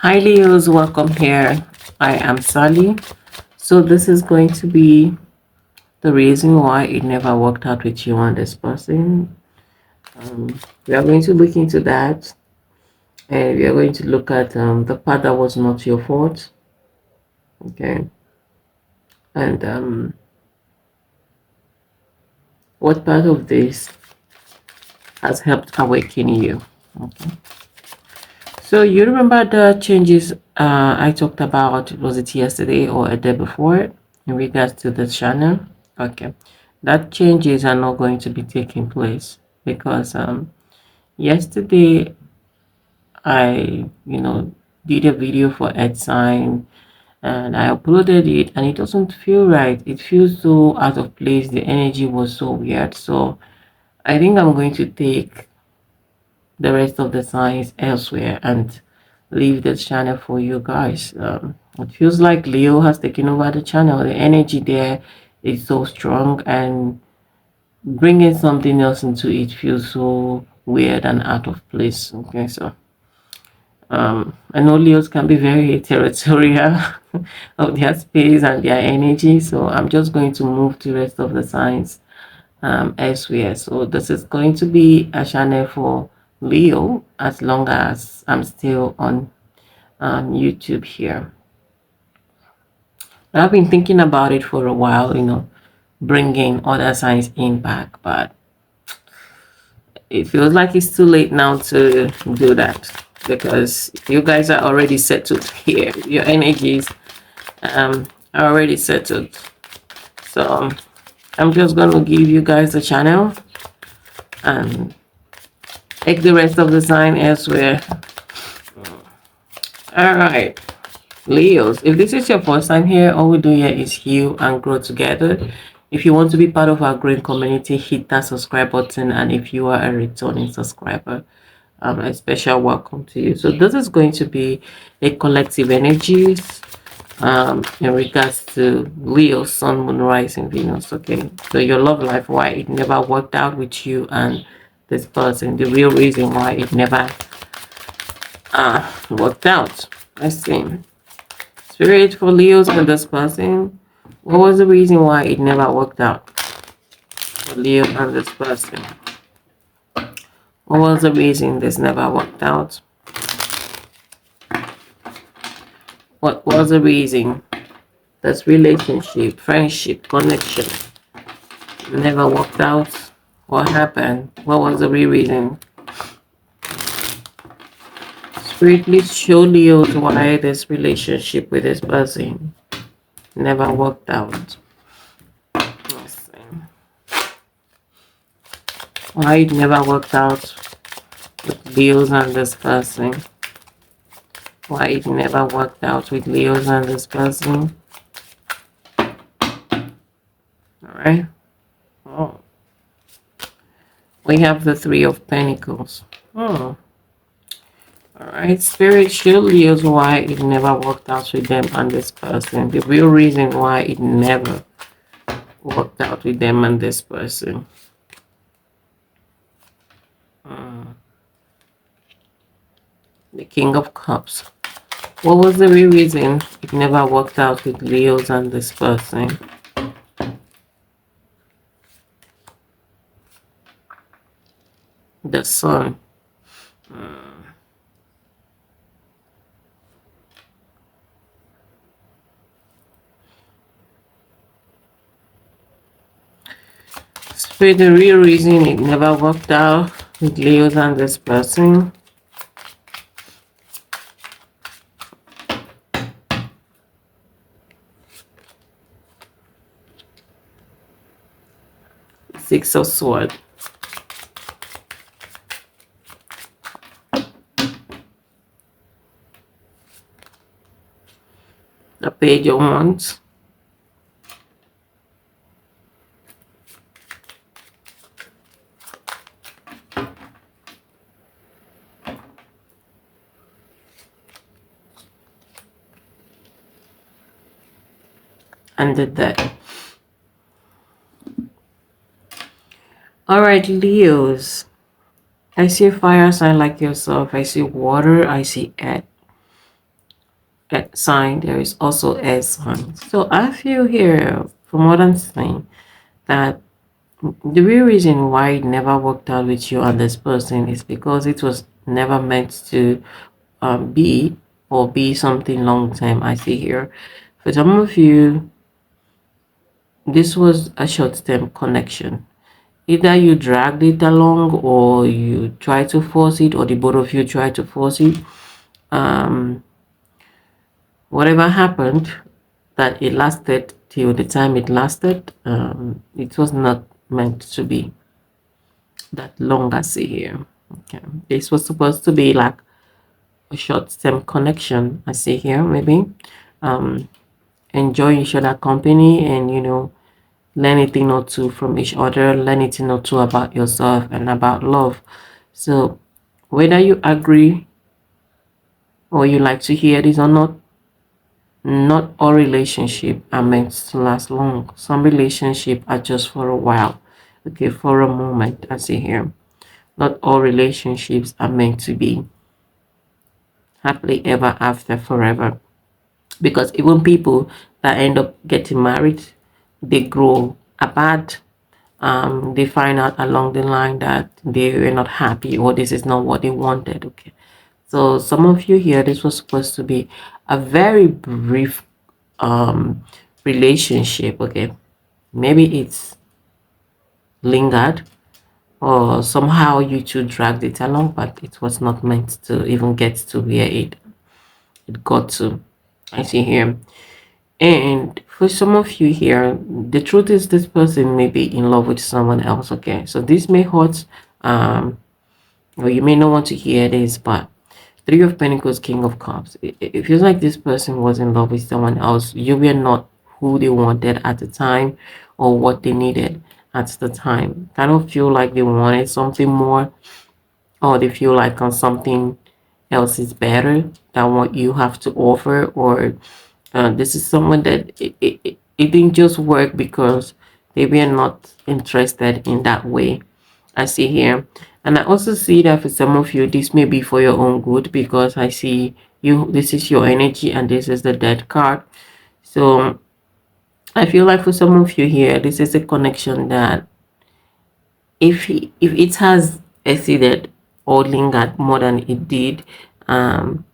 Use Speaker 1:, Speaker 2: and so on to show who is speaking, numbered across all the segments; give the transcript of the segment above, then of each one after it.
Speaker 1: Hi Leos, welcome here. I am Sally. So this is going to be the reason why it never worked out with you and this person. We are going to look into that, and we are going to look at the part that was not your fault. Okay, and what part of this has helped awaken you. Okay. So you remember the changes I talked about, was it yesterday or a day before, in regards to the channel? Okay. That changes are not going to be taking place because yesterday I, did a video for Ed Sign and I uploaded it and it doesn't feel right. It feels so out of place. The energy was so weird. So I think I'm going to take the rest of the signs elsewhere and leave this channel for you guys. It feels like Leo has taken over the channel. The energy there is so strong, and bringing something else into it feels so weird and out of place. Okay, so I know Leos can be very territorial of their space and their energy, so I'm just going to move to the rest of the signs elsewhere. So this is going to be a channel for Leo as long as I'm still on YouTube here. I've been thinking about it for a while, bringing other signs in back, but it feels like it's too late now to do that because you guys are already settled here. Your energies are already settled. So I'm just going to give you guys the channel and take the rest of the sign elsewhere. All right, Leos, if this is your first time here, all we do here is heal and grow together. If you want to be part of our growing community, hit that subscribe button. And if you are a returning subscriber, a special welcome to you. So this is going to be a collective energies in regards to Leo, Sun, Moon, Rising, Venus. Okay, so your love life, why it never worked out with you and this person, the real reason why it never worked out. Let's see. Spirit for Leos and this person. What was the reason why it never worked out for Leo and this person? What was the reason this never worked out? What was the reason this relationship, friendship, connection never worked out? What happened? What was the real reason? Spirit, please show Leos why this relationship with this person never worked out. Let's see. Why it never worked out with Leos and this person? Why it never worked out with Leos and this person? Alright. Oh. We have the Three of Pentacles. Oh. Alright. Spirit, show Leos why it never worked out with them and this person. The real reason why it never worked out with them and this person. The King of Cups. What was the real reason it never worked out with Leos and this person? The Sun. Spirit, the real reason it never worked out with Leos and this person. Six of Swords. The Page of Wands. And the Death. Alright, Leos. I see a fire sign like yourself. I see water. I see earth. sign, there is also air sign. So I feel here, from what I'm saying, that the real reason why it never worked out with you and this person is because it was never meant to be or be something long term. I see here. For some of you, this was a short term connection. Either you dragged it along or you try to force it, or the both of you try to force it. Um, Whatever happened, that it lasted till the time it lasted, it was not meant to be that long. I see here. Okay, this was supposed to be like a short-term connection. I see here, maybe um enjoy each other company, and learn a thing or two from each other, learn a thing or two about yourself and about love. So whether you agree or you like to hear this or not, not all relationships are meant to last long. Some relationships are just for a while, okay, for a moment. I see here. Not all relationships are meant to be happily ever after forever. Because even people that end up getting married, they grow apart. They find out along the line that they were not happy, or this is not what they wanted. Okay. So some of you here, this was supposed to be a very brief relationship. Okay, maybe it's lingered, or somehow you two dragged it along, but it was not meant to even get to where it got to. I see here. And for some of you here, the truth is this person may be in love with someone else. Okay, so this may hurt, or you may not want to hear this, but Three of Pentacles, King of Cups. It feels like this person was in love with someone else. You were not who they wanted at the time, or what they needed at the time. Kind of feel like they wanted something more, or they feel like something else is better than what you have to offer, or this is someone that it didn't just work because they were not interested in that way. I see here. And I also see that for some of you, this may be for your own good, because I see you, this is your energy, and this is the death card. So I feel like for some of you here, this is a connection that if it has exceeded or lingered more than it did, um,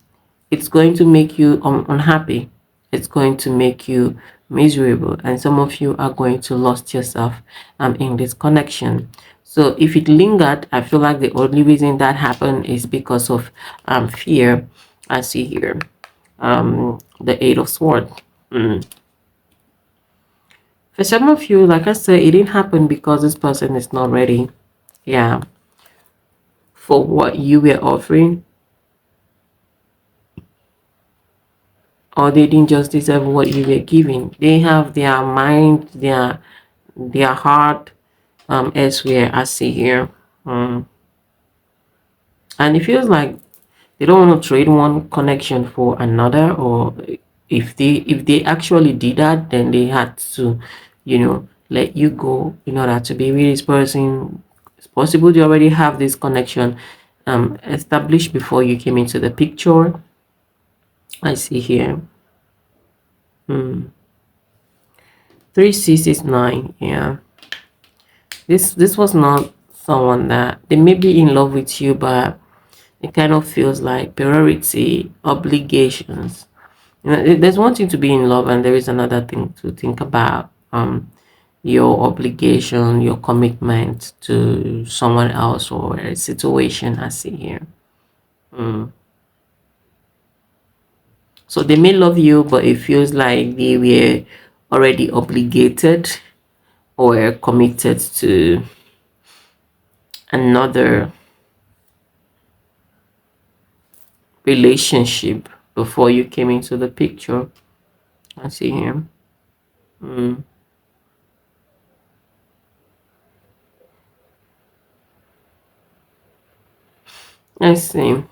Speaker 1: it's going to make you unhappy. It's going to make you miserable, and some of you are going to lose yourself in this connection. So if it lingered, I feel like the only reason that happened is because of fear. I see here the Eight of Swords. For some of you, like I said, it didn't happen because this person is not ready, yeah, for what you were offering, or they didn't just deserve what you were giving. They have their mind, their heart elsewhere. I see here. And it feels like they don't want to trade one connection for another, or if they actually did that, then they had to let you go in order to be with this person. It's possible they already have this connection established before you came into the picture. I see here 3669. Yeah, this was not someone that they may be in love with you, but it kind of feels like priority, obligations. There's one thing to be in love, and there is another thing to think about. Your obligation, your commitment to someone else or a situation. I see here. So they may love you, but it feels like they were already obligated or committed to another relationship before you came into the picture. I see here. I see.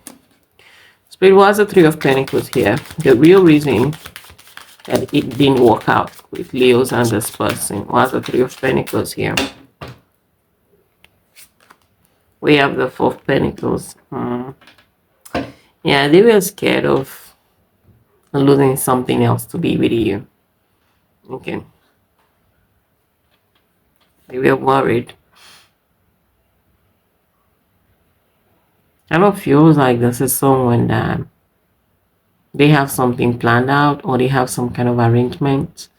Speaker 1: Spirit was the Three of Pentacles here. The real reason that it didn't work out with Leos and this person was the Three of Pentacles here. We have the Four of Pentacles. Yeah, they were scared of losing something else to be with you. Okay, they were worried. Kind of feels like this is someone that they have something planned out, or they have some kind of arrangement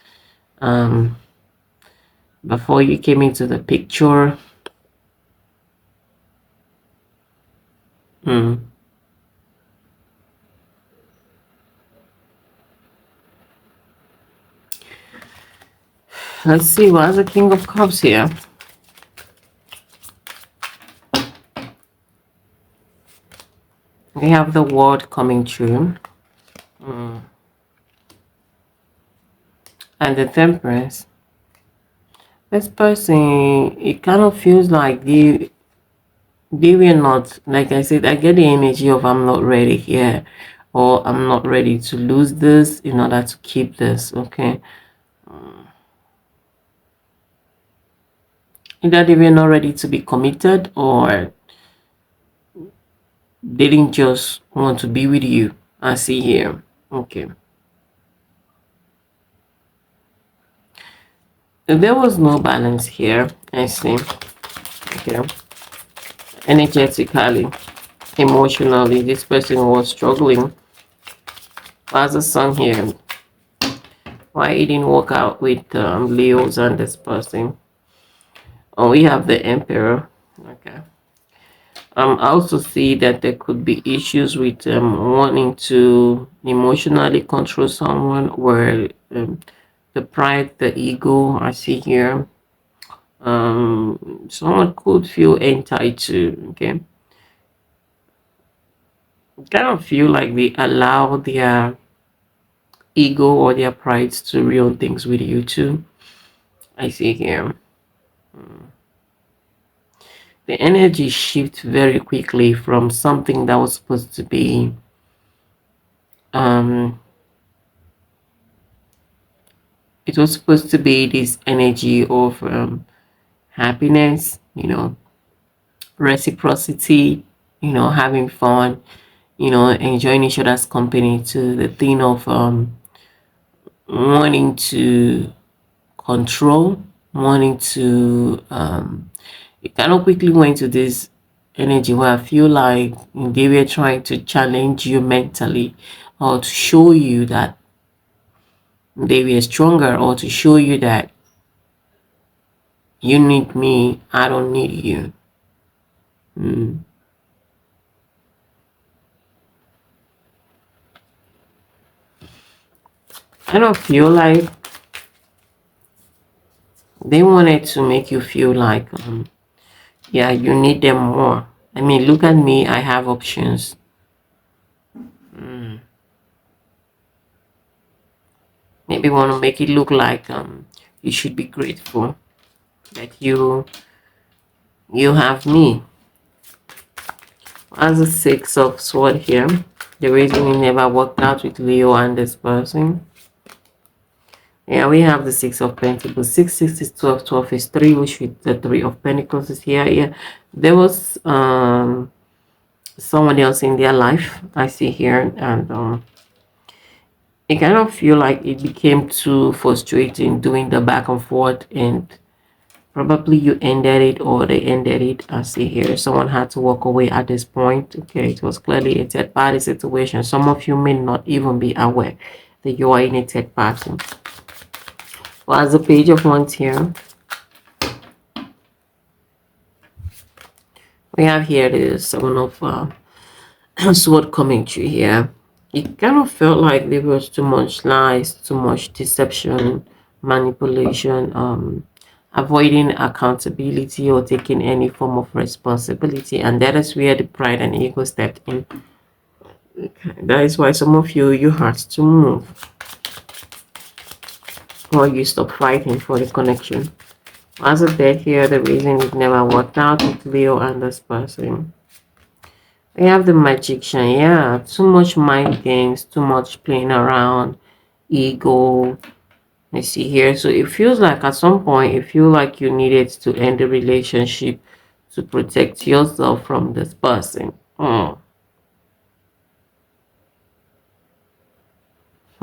Speaker 1: um before you came into the picture. Hmm. Let's see, what's the King of Cups here? We have the word coming true. Mm. And the Temperance. This person, it kind of feels like they were not, like I said, I get the energy of I'm not ready here, or I'm not ready to lose this in order to keep this. Okay. Either they were not ready to be committed, or they didn't just want to be with you. I see here. Okay. There was no balance here. I see. Okay. Energetically, emotionally, this person was struggling. As a sun here, why it didn't work out with Leos and this person? Oh, we have the Emperor. Okay. I also see that there could be issues with wanting to emotionally control someone, where the pride, the ego, I see here. Someone could feel entitled. Okay. Kind of feel like they allow their ego or their pride to ruin things with you too. I see here. The energy shifts very quickly from something that was supposed to be um it was supposed to be this energy of happiness, reciprocity, having fun, enjoying each other's company, to the thing of wanting to control, wanting to it kind of quickly went to this energy where I feel like they were trying to challenge you mentally, or to show you that they were stronger, or to show you that you need me, I don't need you. Mm. I don't feel like they wanted to make you feel like, yeah, you need them more. I mean, look at me, I have options. Mm. Maybe want to make it look like you should be grateful that you have me. As a six of sword here, the reason it never worked out with Leo and this person. Yeah, we have the six of pentacles. Six is 12, 12 is 3, which with the three of pentacles is here. Yeah, there was someone else in their life, I see here, and it kind of feel like it became too frustrating doing the back and forth, and probably you ended it, or they ended it. I see here someone had to walk away at this point. Okay, it was clearly a third party situation. Some of you may not even be aware that you are in a third party. Well, as a page of wands here, we have here the seven of sword coming through here. It kind of felt like there was too much lies, too much deception, manipulation, avoiding accountability or taking any form of responsibility, and that is where the pride and ego stepped in. Okay. That is why some of you had to move, or you stop fighting for the connection. As of that here, the reason it never worked out with Leo and this person. We have the magician. Yeah, too much mind games, too much playing around, ego. I see here. So it feels like at some point, it feels like you needed to end the relationship to protect yourself from this person. Oh.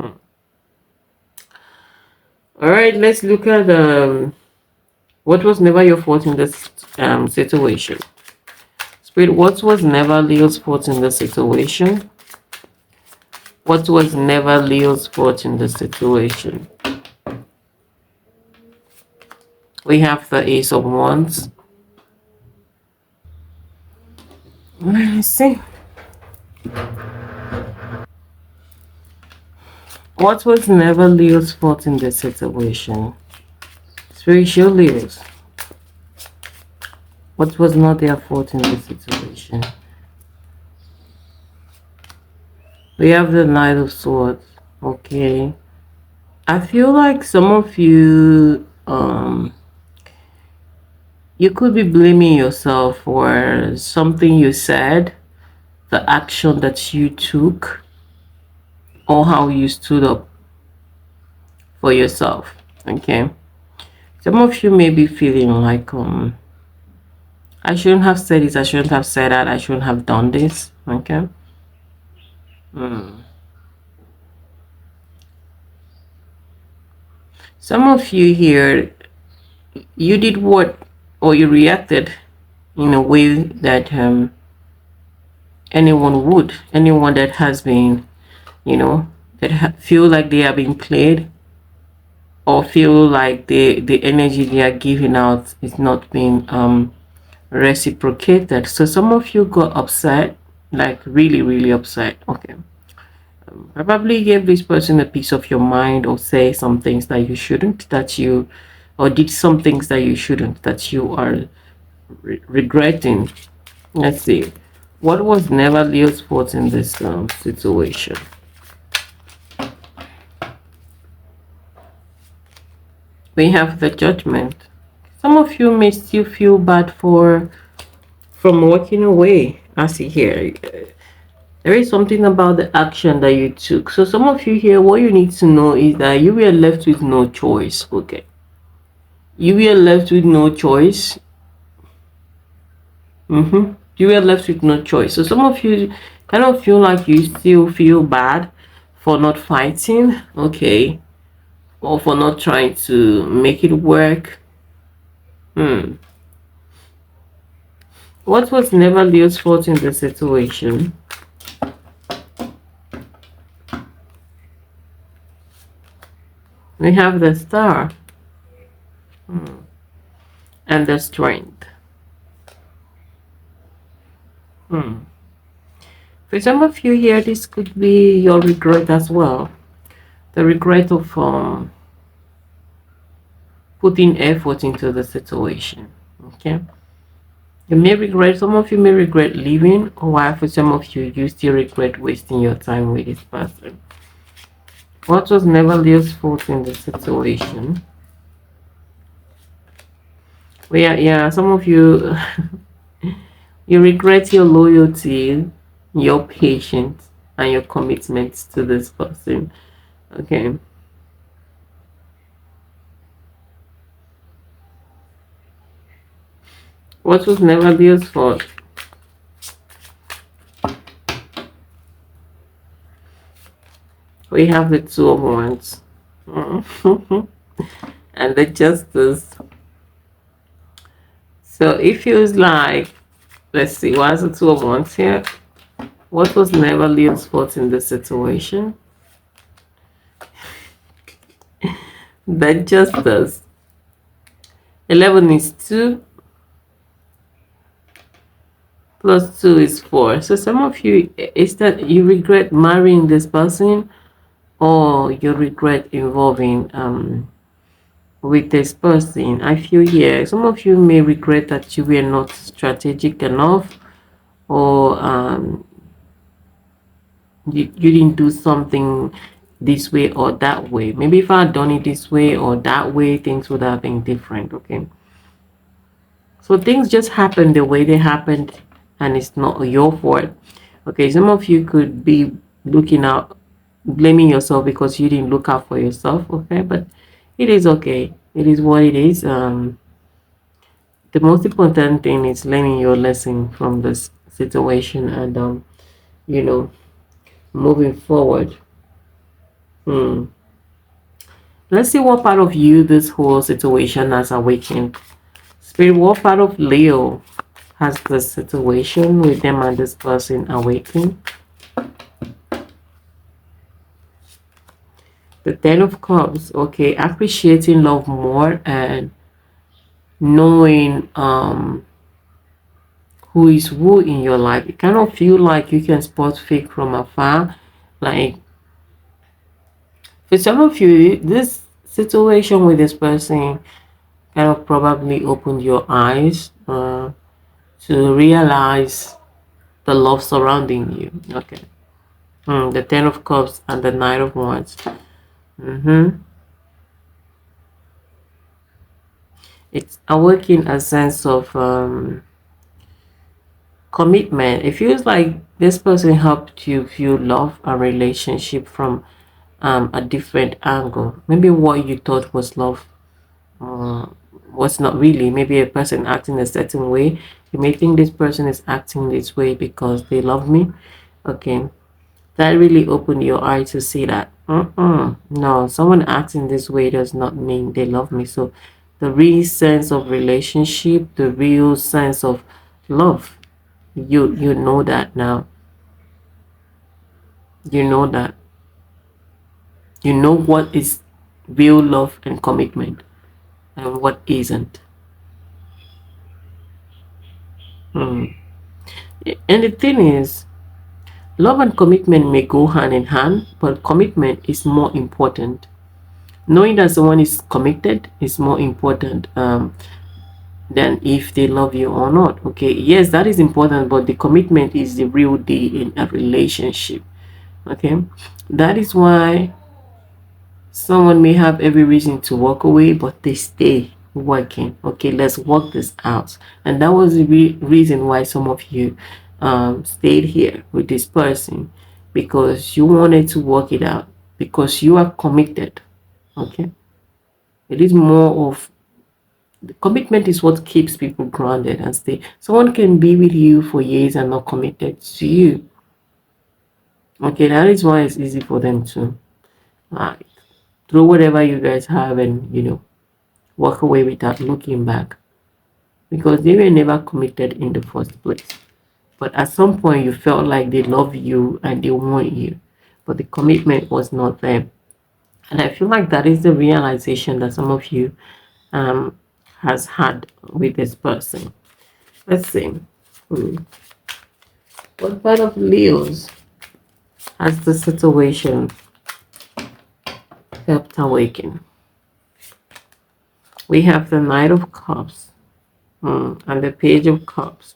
Speaker 1: All right, let's look at what was never your fault in this situation. Spirit, what was never Leo's fault in the situation? What was never Leo's fault in the situation? We have the Ace of Wands. Let's see. What was never Leo's fault in this situation? Spiritual Leos. What was not their fault in this situation? We have the Knight of Swords. Okay. I feel like some of you, you could be blaming yourself for something you said, the action that you took, or how you stood up for yourself. Okay. Some of you may be feeling like, I shouldn't have said this, I shouldn't have said that, I shouldn't have done this. Okay. Some of you here, you did what, or you reacted in a way that anyone that has been, that feel like they are being played, or feel like the energy they are giving out is not being reciprocated. So some of you got upset, like really, really upset. Okay. Probably gave this person a piece of your mind, or say some things that you shouldn't, or did some things that you shouldn't, that you are regretting. Let's see. What was never Leo's fault in this situation? We have the Judgment. Some of you may still feel bad from walking away. I see here. There is something about the action that you took. So some of you here, what you need to know is that you were left with no choice. Okay. You were left with no choice. You were left with no choice. So some of you kind of feel like you still feel bad for not fighting. Okay. Or for not trying to make it work. What was never Leo's fault in the situation? We have the Star and the Strength. For some of you here, this could be your regret as well. The regret of putting effort into the situation. Okay. You may regret, some of you may regret leaving, or while for some of you, you still regret wasting your time with this person. What was never Leo's fault in the situation? Well, yeah, some of you, you regret your loyalty, your patience, and your commitment to this person. Okay. What was never Leo's fault? We have the Two of Wands. And the Justice. So it feels like, let's see, what's the Two of Wands here? What was never Leo's fault in this situation? The Justice. 11 is 2. Plus 2 is 4. So some of you, is that you regret marrying this person, or you regret involving with this person. I feel here some of you may regret that you were not strategic enough, or you didn't do something this way or that way. Maybe if I had done it this way or that way, things would have been different. Okay. So things just happened the way they happened, and it's not your fault. Okay, some of you could be looking out, blaming yourself because you didn't look out for yourself. Okay, but it is okay. It is what it is. The most important thing is learning your lesson from this situation, and you know, moving forward. Hmm. Let's see what part of you this whole situation has awakened. Spirit, what part of Leo has the situation with them and this person awakened? The Ten of Cups, okay, appreciating love more and knowing who is who in your life. You kind of feel like you can spot fake from afar. Like for some of you, this situation with this person kind of probably opened your eyes to realize the love surrounding you. Okay. The Ten of Cups and the Knight of Wands. It's awakening a sense of commitment. It feels like this person helped you view love and relationship from a different angle. Maybe what you thought was love was not really. Maybe a person acting a certain way. You may think this person is acting this way because they love me. Okay, that really opened your eye to see that no, someone acting this way does not mean they love me. So the real sense of relationship, the real sense of love, you know that now. You know that. You know what is real love and commitment and what isn't. Hmm. And the thing is, love and commitment may go hand in hand, but commitment is more important. Knowing that someone is committed is more important than if they love you or not. Okay, yes, that is important, but the commitment is the real deal in a relationship. Okay, that is why someone may have every reason to walk away, but they stay working. Okay, let's work this out. And that was the reason why some of you stayed here with this person, because you wanted to work it out, because you are committed. Okay, it is more of the commitment is what keeps people grounded and stay. Someone can be with you for years and not committed to you. Okay, that is why it's easy for them to like throw whatever you guys have and walk away without looking back, because they were never committed in the first place. But at some point, you felt like they love you and they want you, but the commitment was not there. And I feel like that is the realization that some of you um, has had with this person. Let's see. Hmm. What part of Leo's has the situation helped awaken? We have the Knight of Cups and the Page of Cups.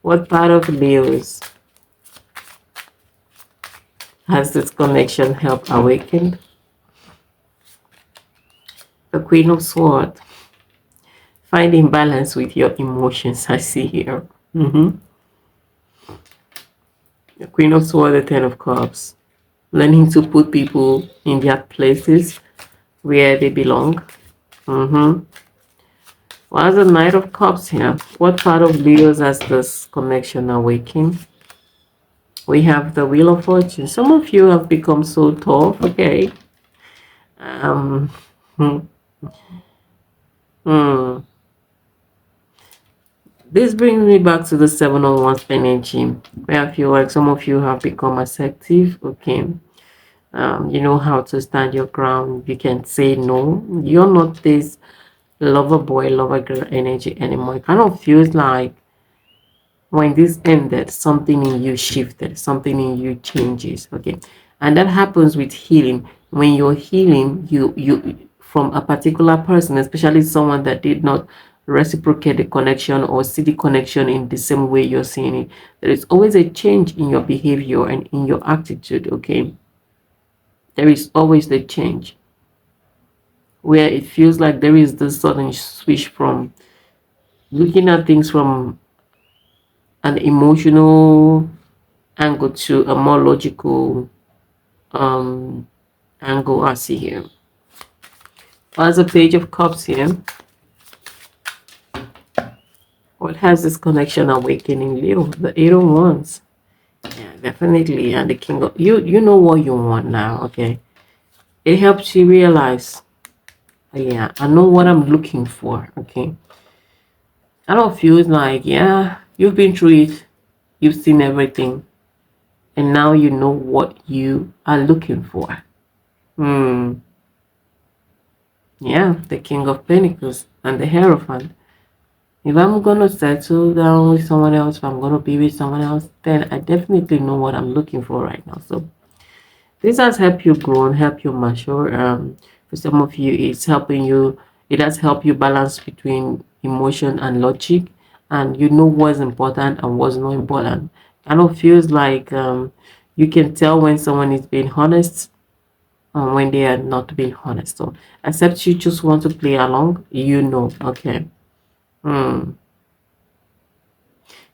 Speaker 1: What part of Leo's has this connection helped awaken? The Queen of Swords. Finding balance with your emotions, I see here. The Queen of Swords, the Ten of Cups. Learning to put people in their places where they belong. What's the Knight of Cups here? What part of Leo's has this connection awakening? We have the Wheel of Fortune. Some of you have become so tough, okay? Um, hmm, hmm. This brings me back to the Seven of Wands energy, where I feel like some of you have become assertive, okay? You know how to stand your ground. You can say no. You're not this lover boy, lover girl energy anymore. It kind of feels like when this ended, something in you shifted, something in you changes. Okay, and that happens with healing. When you're healing, you from a particular person, especially someone that did not reciprocate the connection or see the connection in the same way you're seeing it, there is always a change in your behavior and in your attitude. Okay, there is always the change where it feels like there is this sudden switch from looking at things from an emotional angle to a more logical angle. I see here. As a Page of Cups here, what has this connection awakening Leo? The Eight of Wands. Yeah, definitely. And the king of you know what you want now, okay? It helps you realize, yeah, I know what I'm looking for, okay? I don't feel like, yeah, you've been through it, you've seen everything, and now you know what you are looking for. Hmm. Yeah, the King of Pentacles and the Hierophant. If I'm gonna settle down with someone else, if I'm gonna be with someone else, then I definitely know what I'm looking for right now. So this has helped you grow and help you mature. For some of you, it's helping you. It has helped you balance between emotion and logic, and you know what's important and what's not important. Kind of feels like you can tell when someone is being honest and when they are not being honest. So, except you just want to play along, you know. Okay. Hmm.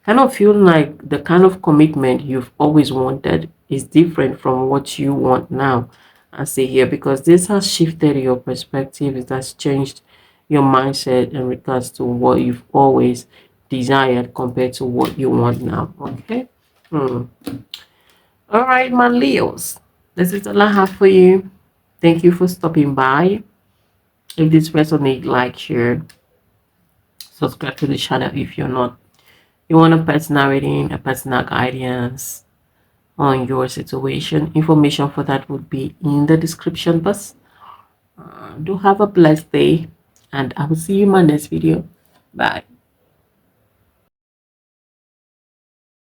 Speaker 1: Kind of feel like the kind of commitment you've always wanted is different from what you want now. I see here because this has shifted your perspective, it has changed your mindset in regards to what you've always desired compared to what you want now. Okay. Hmm. All right, my Leos. This is all I have for you. Thank you for stopping by. If this resonates, like, share, subscribe to the channel if you're not. You want a personal reading, a personal guidance on your situation. Information for that would be in the description box. Do have a blessed day, and I will see you in my next video. Bye.